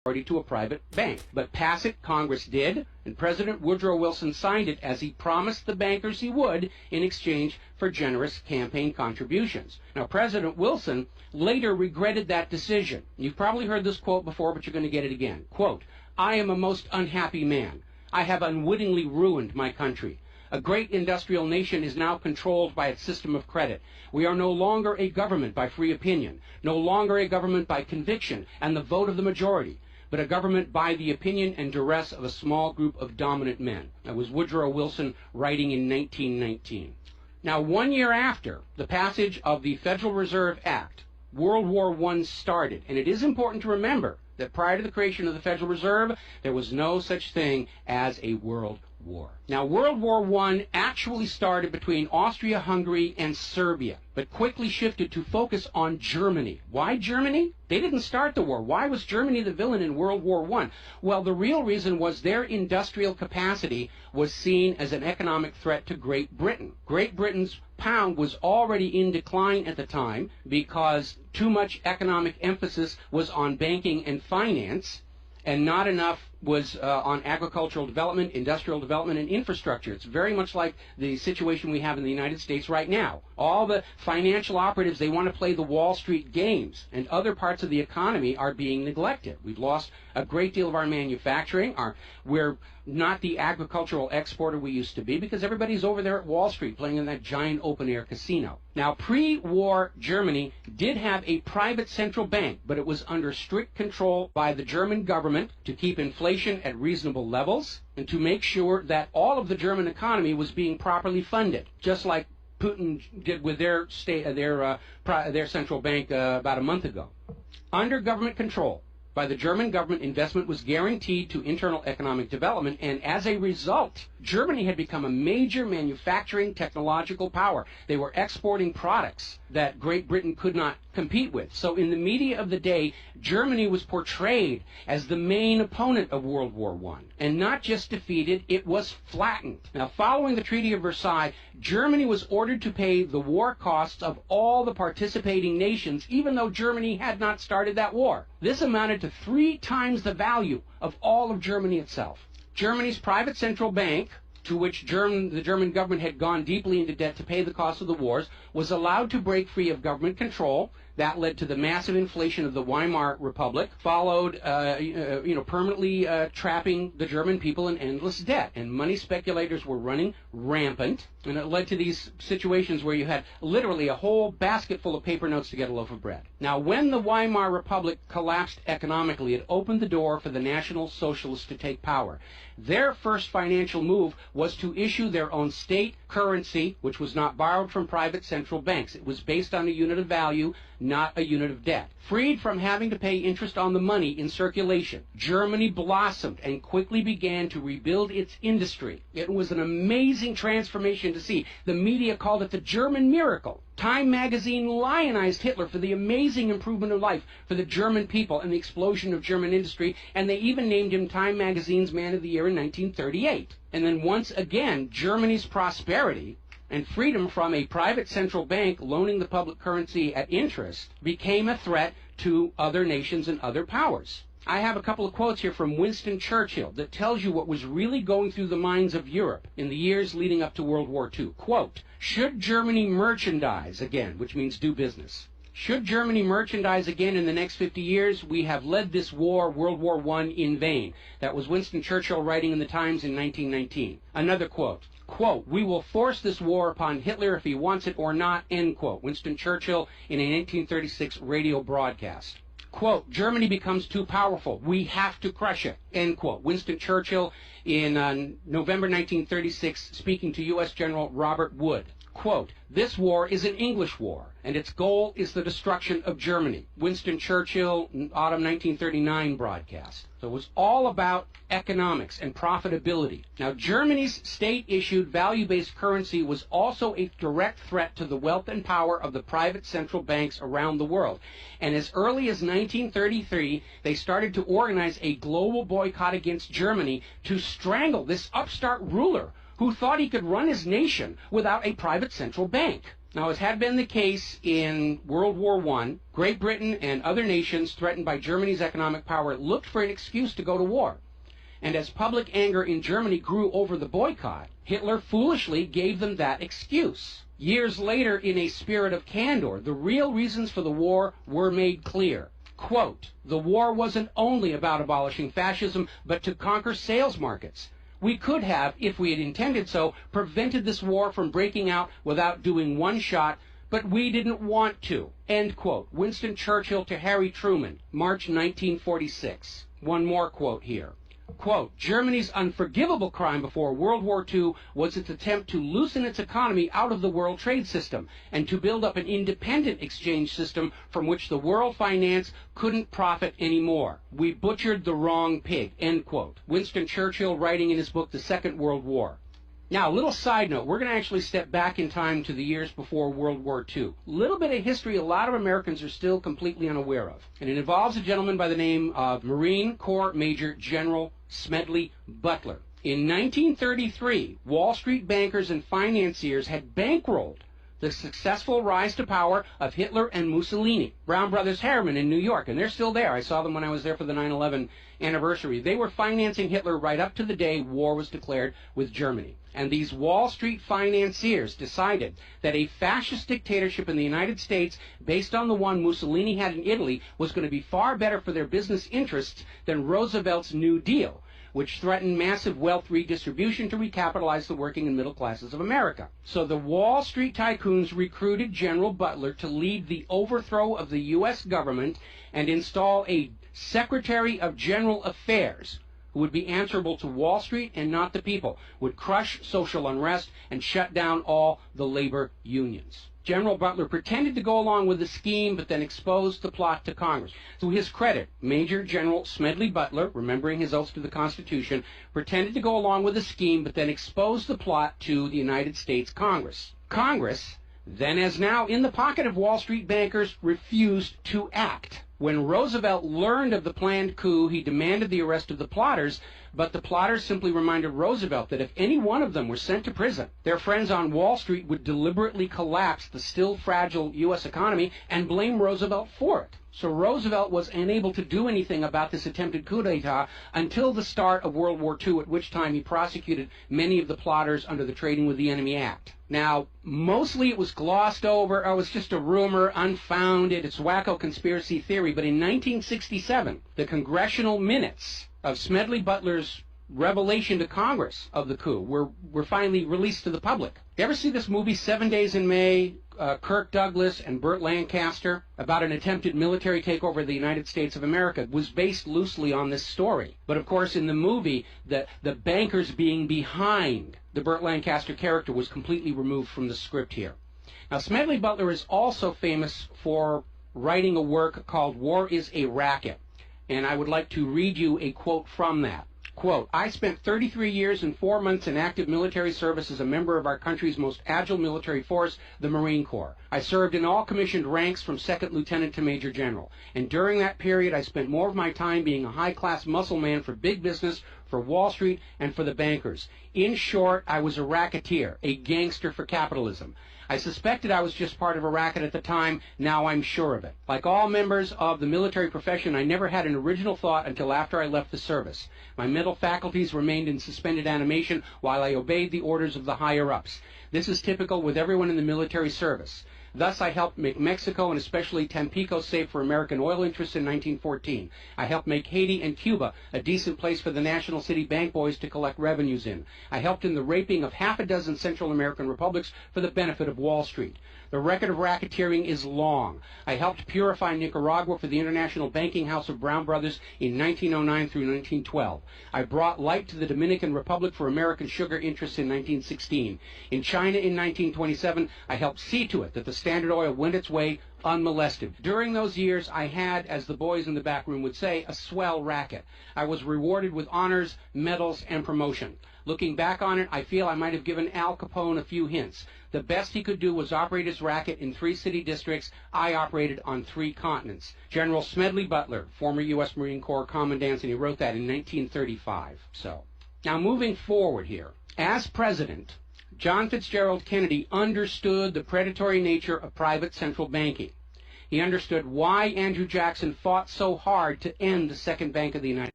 to a private bank. But pass it, Congress did, and President Woodrow Wilson signed it as he promised the bankers he would in exchange for generous campaign contributions. Now, President Wilson later regretted that decision. You've probably heard this quote before, but you're going to get it again. Quote, "I am a most unhappy man. I have unwittingly ruined my country. A great industrial nation is now controlled by its system of credit. We are no longer a government by free opinion, no longer a government by conviction and the vote of the majority, but a government by the opinion and duress of a small group of dominant men." That was Woodrow Wilson writing in 1919. Now, 1 year after the passage of the Federal Reserve Act, World War I started, and it is important to remember that prior to the creation of the Federal Reserve, there was no such thing as a world war. Now, World War I actually started between Austria, Hungary, and Serbia, but quickly shifted to focus on Germany. Why Germany? They didn't start the war. Why was Germany the villain in World War I? Well, the real reason was their industrial capacity was seen as an economic threat to Great Britain. Great Britain's pound was already in decline at the time because too much economic emphasis was on banking and finance, and not enough was on agricultural development, industrial development, and infrastructure. It's very much like the situation we have in the United States right now. All the financial operatives, they want to play the Wall Street games, and other parts of the economy are being neglected. We've lost a great deal of our manufacturing. We're not the agricultural exporter we used to be because everybody's over there at Wall Street playing in that giant open-air casino. Now, pre-war Germany did have a private central bank, but it was under strict control by the German government to keep inflation at reasonable levels and to make sure that all of the German economy was being properly funded, just like Putin did with their central bank about a month ago. Under government control by the German government, investment was guaranteed to internal economic development, and as a result, Germany had become a major manufacturing technological power. They were exporting products that Great Britain could not compete with. So in the media of the day, Germany was portrayed as the main opponent of World War I. And not just defeated, it was flattened. Now, following the Treaty of Versailles, Germany was ordered to pay the war costs of all the participating nations, even though Germany had not started that war. This amounted to 3 times the value of all of Germany itself. Germany's private central bank, to which the German government had gone deeply into debt to pay the cost of the wars, was allowed to break free of government control. That led to the massive inflation of the Weimar Republic, followed, permanently trapping the German people in endless debt. And money speculators were running rampant, and it led to these situations where you had literally a whole basket full of paper notes to get a loaf of bread. Now, when the Weimar Republic collapsed economically, it opened the door for the National Socialists to take power. Their first financial move was to issue their own state currency, which was not borrowed from private central banks. It was based on a unit of value, not a unit of debt. Freed from having to pay interest on the money in circulation, Germany blossomed and quickly began to rebuild its industry. It was an amazing transformation to see. The media called it the German miracle. Time magazine lionized Hitler for the amazing improvement of life for the German people and the explosion of German industry, and they even named him Time magazine's Man of the Year in 1938. And then once again, Germany's prosperity and freedom from a private central bank loaning the public currency at interest became a threat to other nations and other powers. I have a couple of quotes here from Winston Churchill that tells you what was really going through the minds of Europe in the years leading up to World War II. Quote, "Should Germany merchandise again," which means do business, "should Germany merchandise again in the next 50 years, we have led this war, World War I, in vain." That was Winston Churchill writing in the Times in 1919. Another quote, "We will force this war upon Hitler if he wants it or not," end quote. Winston Churchill in a 1936 radio broadcast. Quote, "Germany becomes too powerful. We have to crush it," end quote. Winston Churchill in November 1936 speaking to U.S. General Robert Wood. Quote, "This war is an English war, and its goal is the destruction of Germany." Winston Churchill, autumn 1939 broadcast. So it was all about economics and profitability. Now, Germany's state-issued value-based currency was also a direct threat to the wealth and power of the private central banks around the world. And as early as 1933, they started to organize a global boycott against Germany to strangle this upstart ruler who thought he could run his nation without a private central bank. Now, as had been the case in World War I, Great Britain and other nations threatened by Germany's economic power looked for an excuse to go to war. And as public anger in Germany grew over the boycott, Hitler foolishly gave them that excuse. Years later, in a spirit of candor, the real reasons for the war were made clear. Quote, "The war wasn't only about abolishing fascism, but to conquer sales markets. We could have, if we had intended so, prevented this war from breaking out without doing one shot, but we didn't want to." End quote. Winston Churchill to Harry Truman, March 1946. One more quote here. Quote, "Germany's unforgivable crime before World War II was its attempt to loosen its economy out of the world trade system and to build up an independent exchange system from which the world finance couldn't profit anymore. We butchered the wrong pig." End quote. Winston Churchill writing in his book, The Second World War. Now, a little side note, we're going to actually step back in time to the years before World War II. A little bit of history a lot of Americans are still completely unaware of. And it involves a gentleman by the name of Marine Corps Major General Smedley Butler. In 1933, Wall Street bankers and financiers had bankrolled the successful rise to power of Hitler and Mussolini. Brown Brothers Harriman in New York, and they're still there. I saw them when I was there for the 9/11 anniversary. They were financing Hitler right up to the day war was declared with Germany. And these Wall Street financiers decided that a fascist dictatorship in the United States, based on the one Mussolini had in Italy, was going to be far better for their business interests than Roosevelt's New Deal, which threatened massive wealth redistribution to recapitalize the working and middle classes of America. So the Wall Street tycoons recruited General Butler to lead the overthrow of the U.S. government and install a Secretary of General Affairs who would be answerable to Wall Street and not the people, would crush social unrest and shut down all the labor unions. General Butler pretended to go along with the scheme, but then exposed the plot to Congress. To his credit, Major General Smedley Butler, remembering his oath to the Constitution, pretended to go along with the scheme, but then exposed the plot to the United States Congress. Congress, then as now in the pocket of Wall Street bankers, refused to act. When Roosevelt learned of the planned coup, he demanded the arrest of the plotters, but the plotters simply reminded Roosevelt that if any one of them were sent to prison, their friends on Wall Street would deliberately collapse the still fragile U.S. economy and blame Roosevelt for it. So Roosevelt was unable to do anything about this attempted coup d'etat until the start of World War II, at which time he prosecuted many of the plotters under the Trading with the Enemy Act. Now, mostly it was glossed over, or it was just a rumor, unfounded, it's wacko conspiracy theory, but in 1967, the congressional minutes of Smedley Butler's revelation to Congress of the coup were finally released to the public. You ever see this movie, 7 Days in May, Kirk Douglas and Burt Lancaster, about an attempted military takeover of the United States of America? It was based loosely on this story. But of course, in the movie, the bankers being behind the Burt Lancaster character was completely removed from the script here. Now, Smedley Butler is also famous for writing a work called War is a Racket. And I would like to read you a quote from that. Quote, "I spent 33 years and 4 months in active military service as a member of our country's most agile military force, the Marine Corps. I served in all commissioned ranks from second lieutenant to major general. And during that period, I spent more of my time being a high-class muscle man for big business, for Wall Street, and for the bankers. In short, I was a racketeer, a gangster for capitalism. I suspected I was just part of a racket at the time. Now I'm sure of it. Like all members of the military profession, I never had an original thought until after I left the service. My mental faculties remained in suspended animation while I obeyed the orders of the higher-ups. This is typical with everyone in the military service. Thus, I helped make Mexico and especially Tampico safe for American oil interests in 1914. I helped make Haiti and Cuba a decent place for the National City Bank boys to collect revenues in. I helped in the raping of half a dozen Central American republics for the benefit of Wall Street. The record of racketeering is long. I helped purify Nicaragua for the International Banking House of Brown Brothers in 1909 through 1912. I brought light to the Dominican Republic for American sugar interests in 1916. In China in 1927, I helped see to it that the Standard Oil went its way unmolested. During those years, I had, as the boys in the back room would say, a swell racket. I was rewarded with honors, medals, and promotion. Looking back on it, I feel I might have given Al Capone a few hints. The best he could do was operate his racket in 3 city districts. I operated on 3 continents. General Smedley Butler, former U.S. Marine Corps Commandant, and he wrote that in 1935. So, now moving forward here. As president, John Fitzgerald Kennedy understood the predatory nature of private central banking. He understood why Andrew Jackson fought so hard to end the second Bank of the United States.